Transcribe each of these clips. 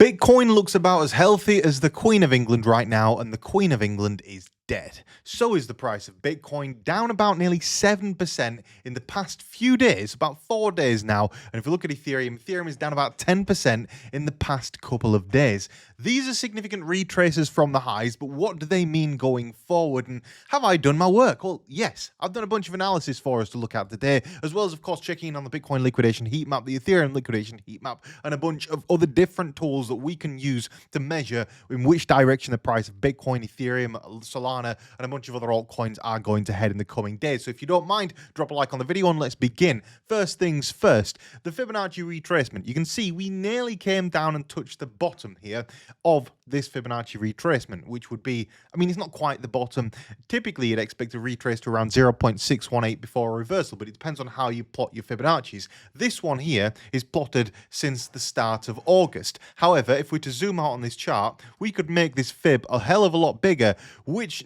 Bitcoin looks about as healthy as the Queen of England right now, and the Queen of England is dead. So is the price of Bitcoin, down about nearly 7% in the past few days, about 4 days now. And if you look at Ethereum is down about 10% in the past couple of days. These are significant retraces from the highs, but what do they mean going forward? And have I done my work? Well, yes, I've done a bunch of analysis for us to look at today, as well as, of course, checking in on the Bitcoin liquidation heat map, the Ethereum liquidation heat map, and a bunch of other different tools that we can use to measure in which direction the price of Bitcoin, Ethereum, Solana, and a bunch of other altcoins are going to head in the coming days. So if you don't mind, drop a like on the video and let's begin. First things first, the Fibonacci retracement. You can see we nearly came down and touched the bottom here of this Fibonacci retracement, which would be, I mean, it's not quite the bottom. Typically, you'd expect to retrace to around 0.618 before a reversal, but it depends on how you plot your Fibonaccis. This one here is plotted since the start of August. However, if we were to zoom out on this chart, we could make this fib a hell of a lot bigger, which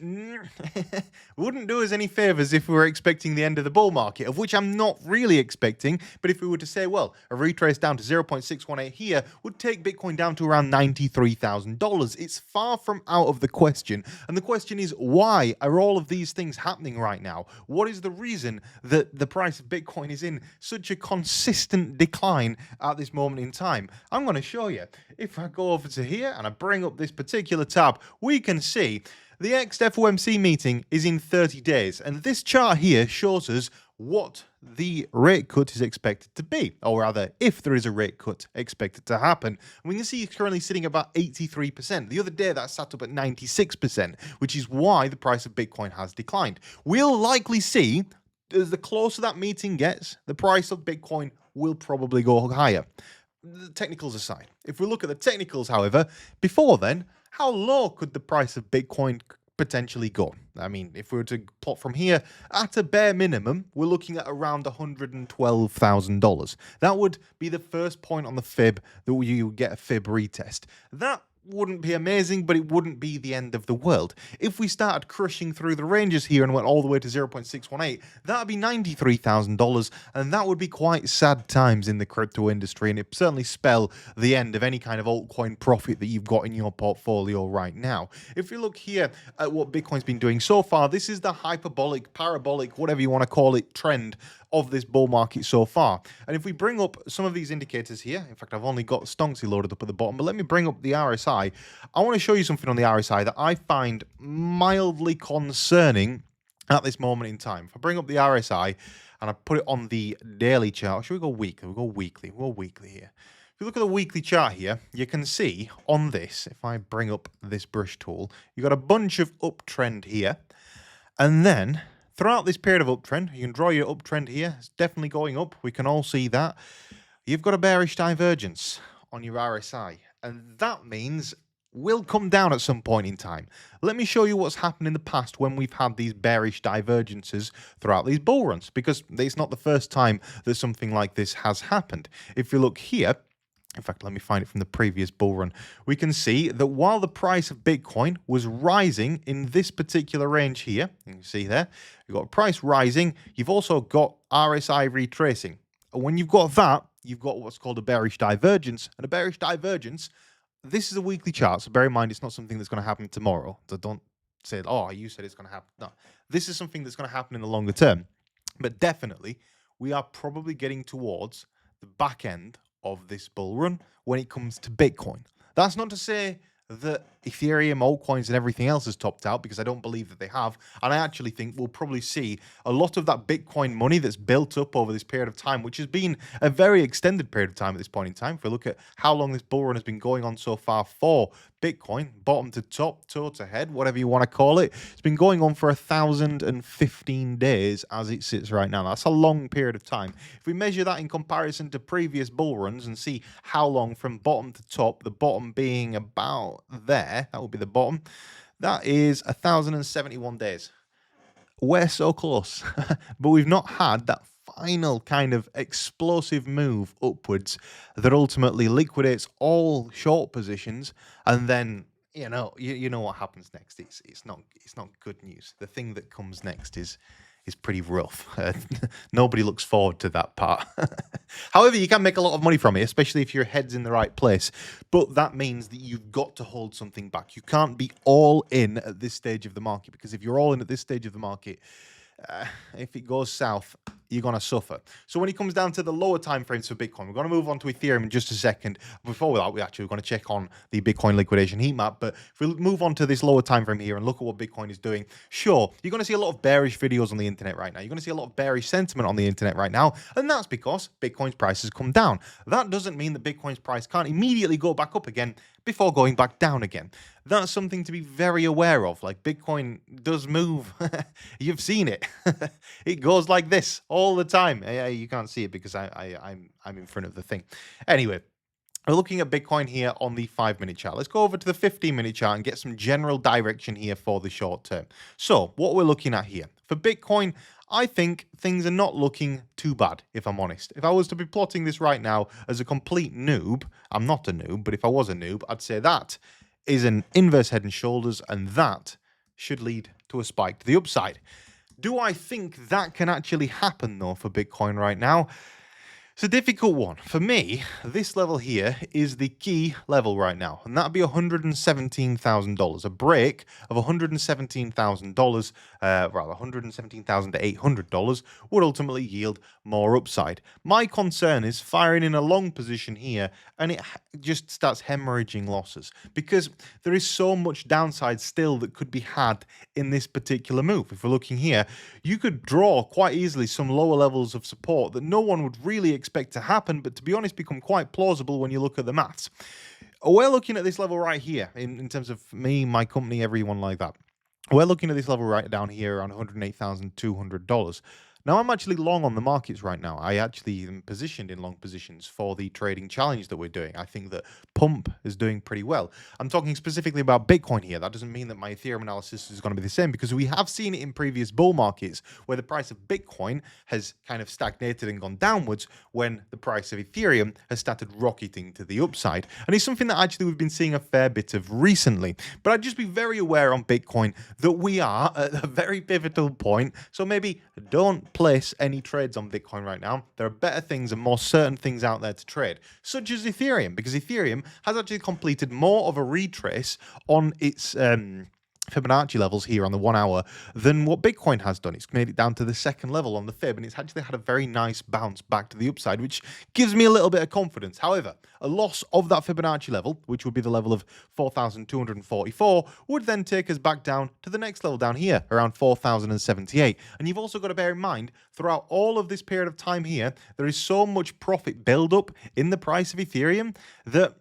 wouldn't do us any favors if we were expecting the end of the bull market, of which I'm not really expecting. But if we were to say, well, a retrace down to 0.618 here would take Bitcoin down to around $93,000. It's far from out of the question. And the question is, why are all of these things happening right now? What is the reason that the price of Bitcoin is in such a consistent decline at this moment in time? I'm going to show you. If I go over to here and I bring up this particular tab, we can see the next FOMC meeting is in 30 days, and this chart here shows us what the rate cut is expected to be, or rather, if there is a rate cut expected to happen. And we can see it's currently sitting about 83%. The other day, that sat up at 96%, which is why the price of Bitcoin has declined. We'll likely see, as the closer that meeting gets, the price of Bitcoin will probably go higher. The technicals aside. If we look at the technicals, however, before then, how low could the price of Bitcoin potentially go? I mean, if we were to plot from here, at a bare minimum, we're looking at around $112,000. That would be the first point on the fib that you get a fib retest. That wouldn't be amazing, but it wouldn't be the end of the world. If we started crushing through the ranges here and went all the way to 0.618, that would be $93,000, and that would be quite sad times in the crypto industry, and it certainly spell the end of any kind of altcoin profit that you've got in your portfolio right now. If you look here at what Bitcoin's been doing so far, this is the hyperbolic, parabolic, whatever you want to call it, trend of this bull market so far. And if we bring up some of these indicators here, in fact, I've only got Stonksy loaded up at the bottom, but let me bring up the RSI. I want to show you something on the RSI that I find mildly concerning at this moment in time. If I bring up the RSI and I put it on the daily chart, should we go weekly? We'll go weekly. We'll go weekly here. If you look at the weekly chart here, you can see on this, if I bring up this brush tool, you've got a bunch of uptrend here. And then throughout this period of uptrend, you can draw your uptrend here. It's definitely going up. We can all see that. You've got a bearish divergence on your RSI. And that means we'll come down at some point in time. Let me show you what's happened in the past when we've had these bearish divergences throughout these bull runs, because it's not the first time that something like this has happened. If you look here, in fact, let me find it from the previous bull run. We can see that while the price of Bitcoin was rising in this particular range here, you can see there, you've got a price rising, you've also got RSI retracing. And when you've got that, you've got what's called a bearish divergence. And a bearish divergence, this is a weekly chart, so bear in mind it's not something that's going to happen tomorrow. So don't say, oh, you said it's going to happen. No, this is something that's going to happen in the longer term. But definitely, we are probably getting towards the back end of this bull run when it comes to Bitcoin. That's not to say that Ethereum, altcoins, and everything else has topped out, because I don't believe that they have. And I actually think we'll probably see a lot of that Bitcoin money that's built up over this period of time, which has been a very extended period of time at this point in time. If we look at how long this bull run has been going on so far for Bitcoin, bottom to top, toe to head, whatever you want to call it, it's been going on for 1,015 days as it sits right now. That's a long period of time. If we measure that in comparison to previous bull runs and see how long from bottom to top, the bottom being about there, that would be the bottom, that is 1,071 days. We're so close, but we've not had that final kind of explosive move upwards that ultimately liquidates all short positions, and then you know what happens next. It's not good news. The thing that comes next is is pretty rough. Nobody looks forward to that part. However, you can make a lot of money from it, especially if your head's in the right place. But that means that you've got to hold something back. You can't be all in at this stage of the market, because if you're all in at this stage of the market, if it goes south, you're going to suffer. So when it comes down to the lower time frames for Bitcoin, we're going to move on to Ethereum in just a second. Before that, we're going to check on the Bitcoin liquidation heat map. But if we move on to this lower time frame here and look at what Bitcoin is doing, sure, you're going to see a lot of bearish videos on the internet right now. You're going to see a lot of bearish sentiment on the internet right now. And that's because Bitcoin's price has come down. That doesn't mean that Bitcoin's price can't immediately go back up again before going back down again. That's something to be very aware of. Like, Bitcoin does move. You've seen it. It goes like this all the time. You can't see it because I'm in front of the thing. Anyway, we're looking at Bitcoin here on the 5-minute chart. Let's go over to the 15-minute chart and get some general direction here for the short term. So what we're looking at here for Bitcoin, I think things are not looking too bad, if I'm honest. If I was to be plotting this right now as a complete noob, I'm not a noob, but if I was a noob, I'd say that is an inverse head and shoulders, and that should lead to a spike to the upside. Do I think that can actually happen, though, for Bitcoin right now? It's a difficult one. For me, this level here is the key level right now, and that'd be $117,000. A break of $117,000, rather $117,800 would ultimately yield more upside. My concern is firing in a long position here, and it just starts hemorrhaging losses, because there is so much downside still that could be had in this particular move. If we're looking here, you could draw quite easily some lower levels of support that no one would really expect to happen, but to be honest, become quite plausible when you look at the maths. We're looking at this level right here in terms of me, my company, everyone like that. We're looking at this level right down here around $108,200. Now, I'm actually long on the markets right now. I actually am positioned in long positions for the trading challenge that we're doing. I think that Pump is doing pretty well. I'm talking specifically about Bitcoin here. That doesn't mean that my Ethereum analysis is going to be the same, because we have seen it in previous bull markets where the price of Bitcoin has kind of stagnated and gone downwards when the price of Ethereum has started rocketing to the upside. And it's something that actually we've been seeing a fair bit of recently. But I'd just be very aware on Bitcoin that we are at a very pivotal point. So maybe don't place any trades on Bitcoin right now. There are better things and more certain things out there to trade, such as Ethereum, because Ethereum has actually completed more of a retrace on its Fibonacci levels here on the 1 hour than what Bitcoin has done. It's made it down to the second level on the Fib, and it's actually had a very nice bounce back to the upside, which gives me a little bit of confidence. However, a loss of that Fibonacci level, which would be the level of 4,244, would then take us back down to the next level down here, around 4,078. And you've also got to bear in mind, throughout all of this period of time here, there is so much profit buildup in the price of Ethereum that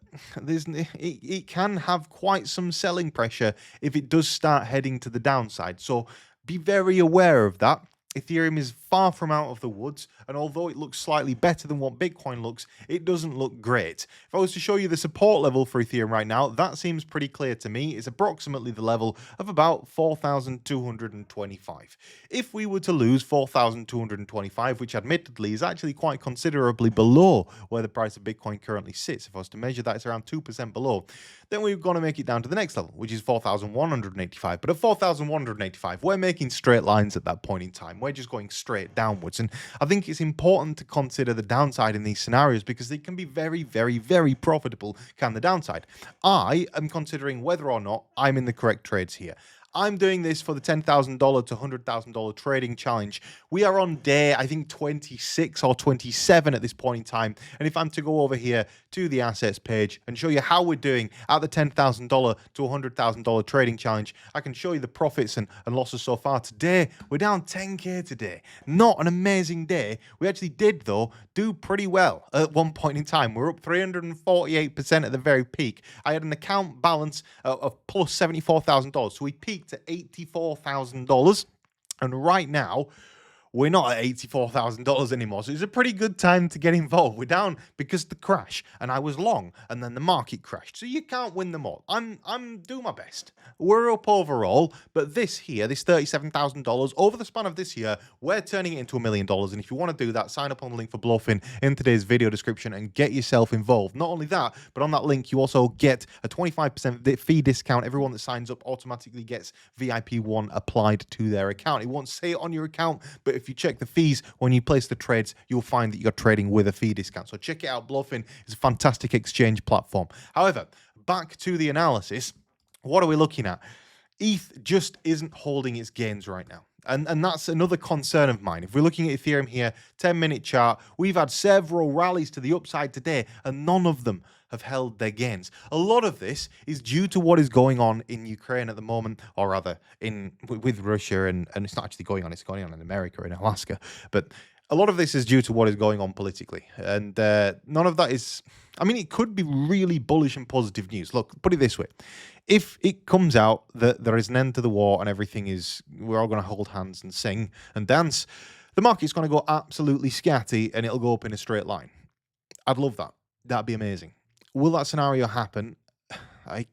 it can have quite some selling pressure if it does start heading to the downside. So be very aware of that. Ethereum is far from out of the woods, and although it looks slightly better than what Bitcoin looks, it doesn't look great. If I was to show you the support level for Ethereum right now, that seems pretty clear to me. It's approximately the level of about 4,225. If we were to lose 4,225, which admittedly is actually quite considerably below where the price of Bitcoin currently sits, if I was to measure that, it's around 2% below, then we're going to make it down to the next level, which is 4,185. But at 4,185, we're making straight lines at that point in time. We're just going straight downwards. And I think it's important to consider the downside in these scenarios, because they can be very, very, very profitable, can the downside. I am considering whether or not I'm in the correct trades here. I'm doing this for the $10,000 to $100,000 trading challenge. We are on day, I think, 26 or 27 at this point in time. And if I'm to go over here to the assets page and show you how we're doing at the $10,000 to $100,000 trading challenge, I can show you the profits and losses so far. Today, we're down 10K today. Not an amazing day. We actually did, though, do pretty well at one point in time. We're up 348% at the very peak. I had an account balance of plus $74,000. So we peaked to $84,000, and right now we're not at $84,000 anymore. So it's a pretty good time to get involved. We're down because of the crash, and I was long, and then the market crashed. So you can't win them all. I'm doing my best. We're up overall, but this here, this $37,000 over the span of this year, we're turning it into $1 million. And if you want to do that, sign up on the link for Bluffing in today's video description and get yourself involved. Not only that, but on that link, you also get a 25% fee discount. Everyone that signs up automatically gets VIP1 applied to their account. It won't say it on your account, but if you check the fees when you place the trades, you'll find that you're trading with a fee discount. So check it out. Bluffing is a fantastic exchange platform. However, back to the analysis. What are we looking at? ETH just isn't holding its gains right now. And that's another concern of mine. If we're looking at Ethereum here, 10-minute chart, we've had several rallies to the upside today, and none of them have held their gains. A lot of this is due to what is going on in Ukraine at the moment, or rather with Russia, and it's not actually going on, it's going on in America, in Alaska. But a lot of this is due to what is going on politically. And none of that is... I mean, it could be really bullish and positive news. Look, put it this way. If it comes out that there is an end to the war and everything is... we're all going to hold hands and sing and dance, the market's going to go absolutely scatty and it'll go up in a straight line. I'd love that. That'd be amazing. Will that scenario happen? I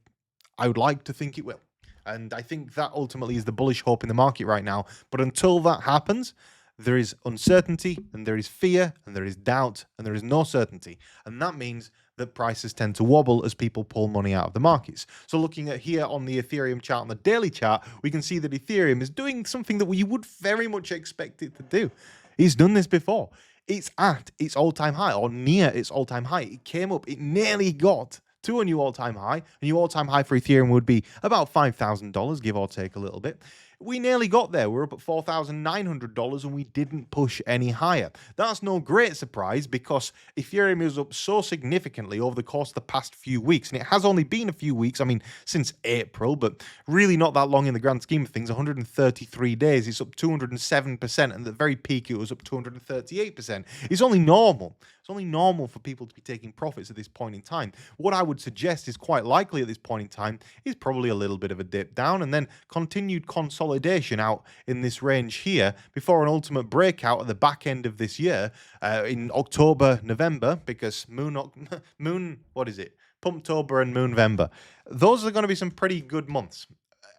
would like to think it will. And I think that ultimately is the bullish hope in the market right now. But until that happens, there is uncertainty, and there is fear, and there is doubt, and there is no certainty. And that means that prices tend to wobble as people pull money out of the markets. So looking at here on the Ethereum chart, on the daily chart, we can see that Ethereum is doing something that you would very much expect it to do. It's done this before. It's at its all-time high, or near its all-time high. It came up, it nearly got to a new all-time high. A new all-time high for Ethereum would be about $5,000, give or take a little bit. We nearly got there. We're up at $4,900 and we didn't push any higher. That's no great surprise because Ethereum is up so significantly over the course of the past few weeks. And it has only been a few weeks, I mean, since April, but really not that long in the grand scheme of things. 133 days, it's up 207%. And at the very peak, it was up 238%. It's only normal. It's only normal for people to be taking profits at this point in time. What I would suggest is quite likely at this point in time is probably a little bit of a dip down and then continued consolidation out in this range here before an ultimate breakout at the back end of this year in October, November, because what is it? Pumptober and Moonvember. Those are going to be some pretty good months.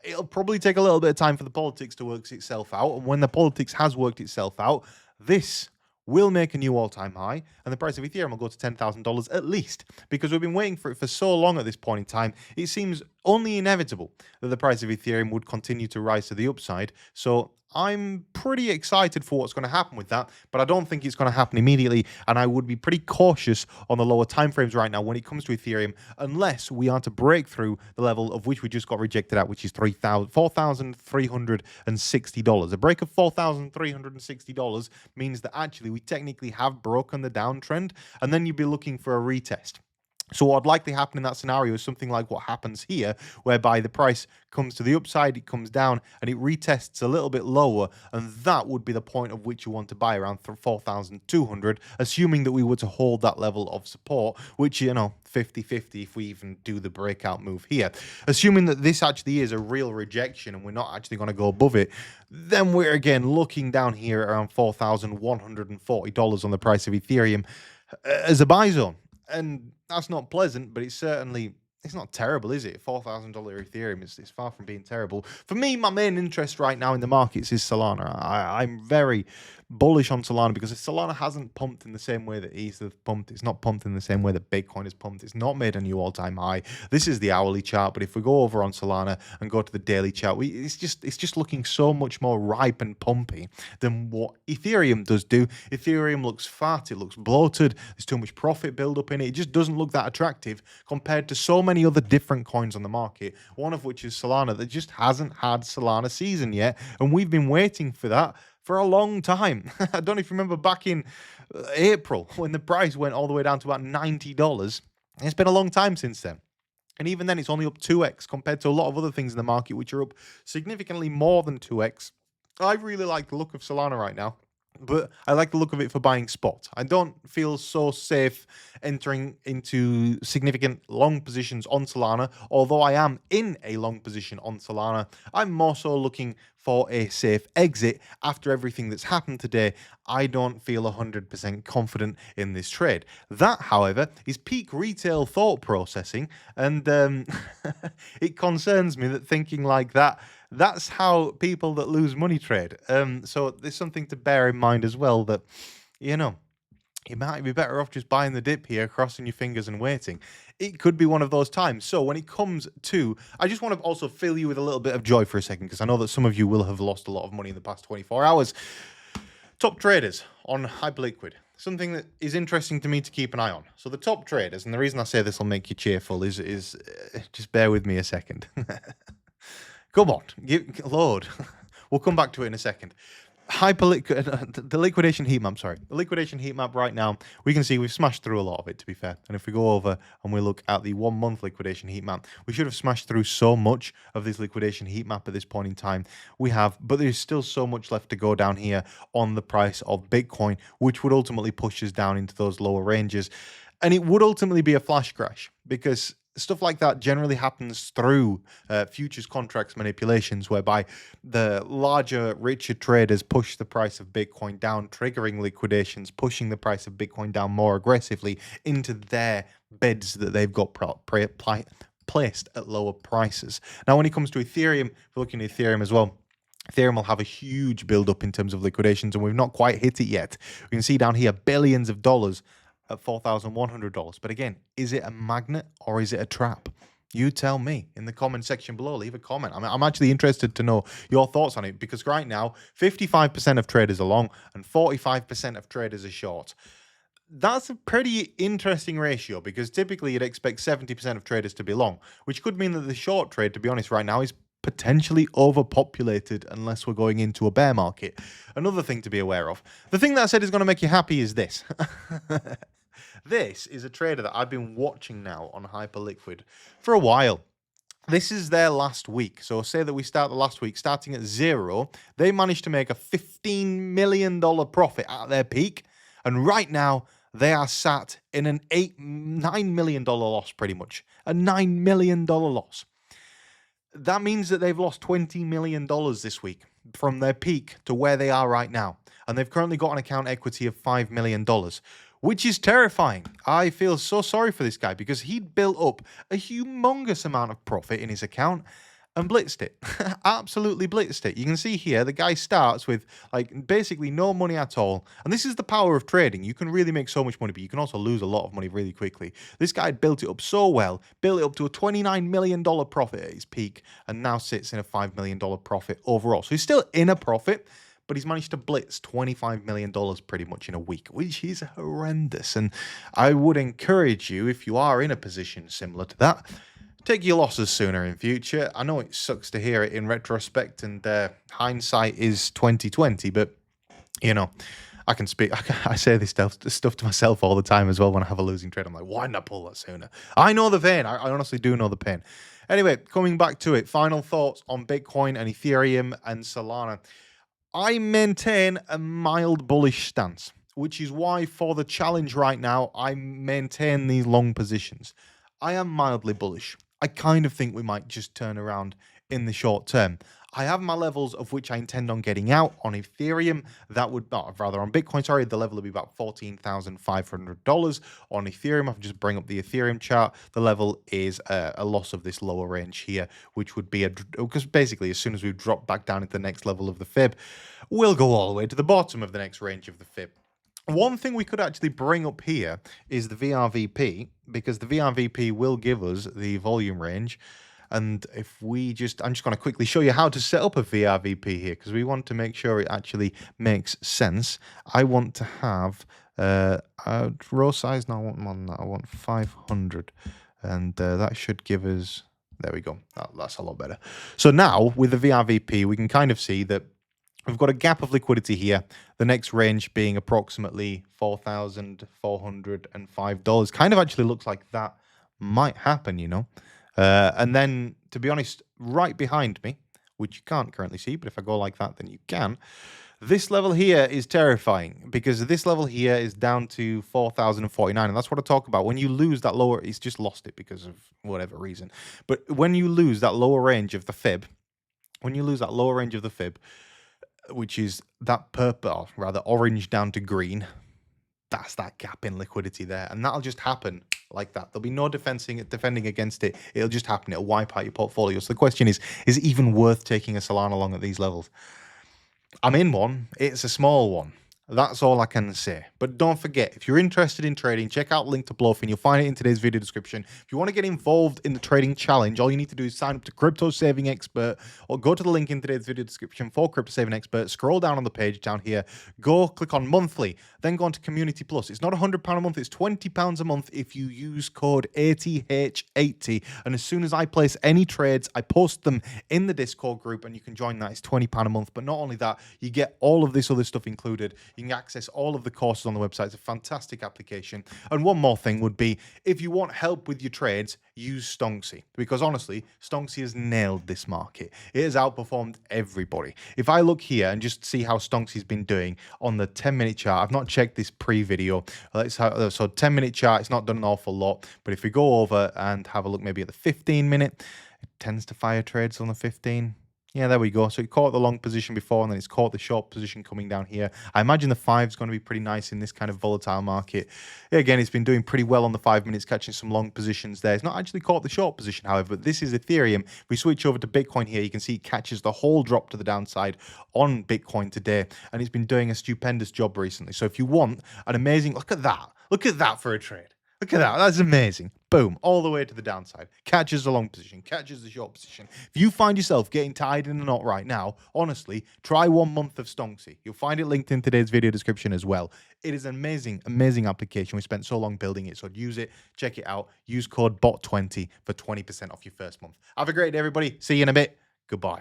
It'll probably take a little bit of time for the politics to work itself out. And when the politics has worked itself out, this will make a new all-time high, and the price of Ethereum will go to $10,000 at least, because we've been waiting for it for so long at this point in time. It seems only inevitable that the price of Ethereum would continue to rise to the upside. So I'm pretty excited for what's going to happen with that, but I don't think it's going to happen immediately, and I would be pretty cautious on the lower timeframes right now when it comes to Ethereum, unless we are to break through the level of which we just got rejected at, which is $4,360. A break of $4,360 means that actually we technically have broken the downtrend, and then you'd be looking for a retest. So what would likely happen in that scenario is something like what happens here, whereby the price comes to the upside, it comes down, and it retests a little bit lower, and that would be the point of which you want to buy around 4,200, assuming that we were to hold that level of support, which, 50-50 if we even do the breakout move here. Assuming that this actually is a real rejection and we're not actually going to go above it, then we're again looking down here around $4,140 on the price of Ethereum as a buy zone. And that's not pleasant, but it's not terrible, is it? $4,000 Ethereum is far from being terrible. For me, my main interest right now in the markets is Solana. I'm very bullish on Solana because Solana hasn't pumped in the same way that ETH has pumped. It's not pumped in the same way that Bitcoin has pumped. It's not made a new all-time high. This is the hourly chart, but if we go over on Solana and go to the daily chart, it's just looking so much more ripe and pumpy than what Ethereum does do. Ethereum looks fat. It looks bloated. There's too much profit build-up in it. It just doesn't look that attractive compared to so many other different coins on the market, one of which is Solana, that just hasn't had Solana season yet, and we've been waiting for that for a long time. I don't know if you remember back in April when the price went all the way down to about $90. It's been a long time since then. And even then, it's only up 2x compared to a lot of other things in the market, which are up significantly more than 2x. I really like the look of Solana right now. but I like the look of it for buying spot. I don't feel so safe entering into significant long positions on Solana, although I am in a long position on Solana. I'm more so looking for a safe exit after everything that's happened today. I don't feel 100% confident in this trade. That, however, is peak retail thought processing, and it concerns me that thinking like that, that's how people that lose money trade. So there's something to bear in mind as well, that, you know, you might be better off just buying the dip here, crossing your fingers and waiting. It could be one of those times. So when it comes to, I just want to also fill you with a little bit of joy for a second, because I know that some of you will have lost a lot of money in the past 24 hours. Top traders on Hyperliquid. Something that is interesting to me to keep an eye on. So the top traders, and the reason I say this will make you cheerful is just bear with me a second. Come on, load. We'll come back to it in a second. The liquidation heat map, sorry. The liquidation heat map right now, we can see we've smashed through a lot of it, to be fair. And if we go over and we look at the 1 month liquidation heat map, we should have smashed through so much of this liquidation heat map at this point in time. We have, but there's still so much left to go down here on the price of Bitcoin, which would ultimately push us down into those lower ranges. And it would ultimately be a flash crash, because stuff like that generally happens through futures contracts manipulations, whereby the larger, richer traders push the price of Bitcoin down, triggering liquidations, pushing the price of Bitcoin down more aggressively into their beds that they've got placed at lower prices. Now, when it comes to Ethereum, if we're looking at Ethereum as well, Ethereum will have a huge build-up in terms of liquidations, and we've not quite hit it yet. We can see down here billions of dollars at $4,100. But again, is it a magnet or is it a trap? You tell me in the comment section below. Leave a comment. I'm actually interested to know your thoughts on it, because right now 55% of traders are long and 45% of traders are short. That's a pretty interesting ratio, because typically you'd expect 70% of traders to be long, which could mean that the short trade, to be honest, right now is potentially overpopulated unless we're going into a bear market. Another thing to be aware of. The thing that I said is going to make you happy is this. This is a trader that I've been watching now on Hyperliquid for a while. This is their last week. So say that we start the last week starting at 0. They managed to make a $15 million profit at their peak. And right now they are sat in an $9 million loss, pretty much. A $9 million loss. That means that they've lost $20 million this week from their peak to where they are right now. And they've currently got an account equity of $5 million, which is terrifying. I feel so sorry for this guy, because he'd built up a humongous amount of profit in his account and blitzed it. Absolutely blitzed it. You can see here, the guy starts with like basically no money at all. And this is the power of trading. You can really make so much money, but you can also lose a lot of money really quickly. This guy built it up so well, built it up to a $29 million profit at his peak, and now sits in a $5 million profit overall. So he's still in a profit, but he's managed to blitz $25 million pretty much in a week, which is horrendous. And I would encourage you, if you are in a position similar to that, take your losses sooner in future. I know it sucks to hear it in retrospect, and hindsight is 2020, but you know, I can speak. I say this stuff to myself all the time as well when I have a losing trade. I'm like, why didn't I pull that sooner? I know the pain. I honestly do know the pain. Anyway, coming back to it, final thoughts on Bitcoin and Ethereum and Solana. I maintain a mild bullish stance, which is why for the challenge right now, I maintain these long positions. I am mildly bullish. I kind of think we might just turn around in the short term. I have my levels of which I intend on getting out on Ethereum. That would, rather on Bitcoin, sorry, the level would be about $14,500. On Ethereum, I'll just bring up the Ethereum chart. The level is a loss of this lower range here, which would be because basically as soon as we drop back down into the next level of the fib, we'll go all the way to the bottom of the next range of the fib. One thing we could actually bring up here is the VRVP, because the VRVP will give us the volume range. And if we I'm just going to quickly show you how to set up a VRVP here, because we want to make sure it actually makes sense. I want to have a row size. No, I want more than that. I want 500. And that should give us, there we go. That's a lot better. So now with the VRVP, we can kind of see that we've got a gap of liquidity here. The next range being approximately $4,405. Kind of actually looks like that might happen, you know. And then, to be honest, right behind me, which you can't currently see, but if I go like that, then you can. This level here is terrifying because this level here is down to 4,049. And that's what I talk about. When you lose that lower, it's just lost it because of whatever reason. But when you lose that lower range of the fib, which is that purple, or rather orange down to green, that's that gap in liquidity there. And that'll just happen like that. There'll be no defending against it. It'll just happen. It'll wipe out your portfolio. So the question is it even worth taking a Solana long at these levels? I'm in one. It's a small one. That's all I can say. But don't forget, if you're interested in trading, check out link to Bluff and you'll find it in today's video description. If you want to get involved in the trading challenge, all you need to do is sign up to Crypto Saving Expert or go to the link in today's video description for Crypto Saving Expert. Scroll down on the page down here. Go click on monthly, then go on to Community Plus. It's not £100 a month, it's £20 a month if you use code ATH80. And as soon as I place any trades, I post them in the Discord group and you can join that. It's £20 a month. But not only that, you get all of this other stuff included. You can access all of the courses on the website. It's a fantastic application. And one more thing would be, if you want help with your trades, use Stonksy. Because honestly, Stonksy has nailed this market. It has outperformed everybody. If I look here and just see how Stonksy's been doing on the 10-minute chart, I've not checked this pre-video. So 10-minute chart, it's not done an awful lot. But if we go over and have a look maybe at the 15-minute, it tends to fire trades on the 15. Yeah, there we go. So it caught the long position before, and then it's caught the short position coming down here. I imagine the 5 is going to be pretty nice in this kind of volatile market. Again, it's been doing pretty well on the 5 minutes, catching some long positions there. It's not actually caught the short position, however, but this is Ethereum. If we switch over to Bitcoin here, you can see it catches the whole drop to the downside on Bitcoin today, and it's been doing a stupendous job recently. So if you want an amazing, look at that for a trade. Look at that. That's amazing. Boom. All the way to the downside. Catches the long position. Catches the short position. If you find yourself getting tied in a knot right now, honestly, try 1 month of Stonksy. You'll find it linked in today's video description as well. It is an amazing, amazing application. We spent so long building it, so use it. Check it out. Use code BOT20 for 20% off your first month. Have a great day, everybody. See you in a bit. Goodbye.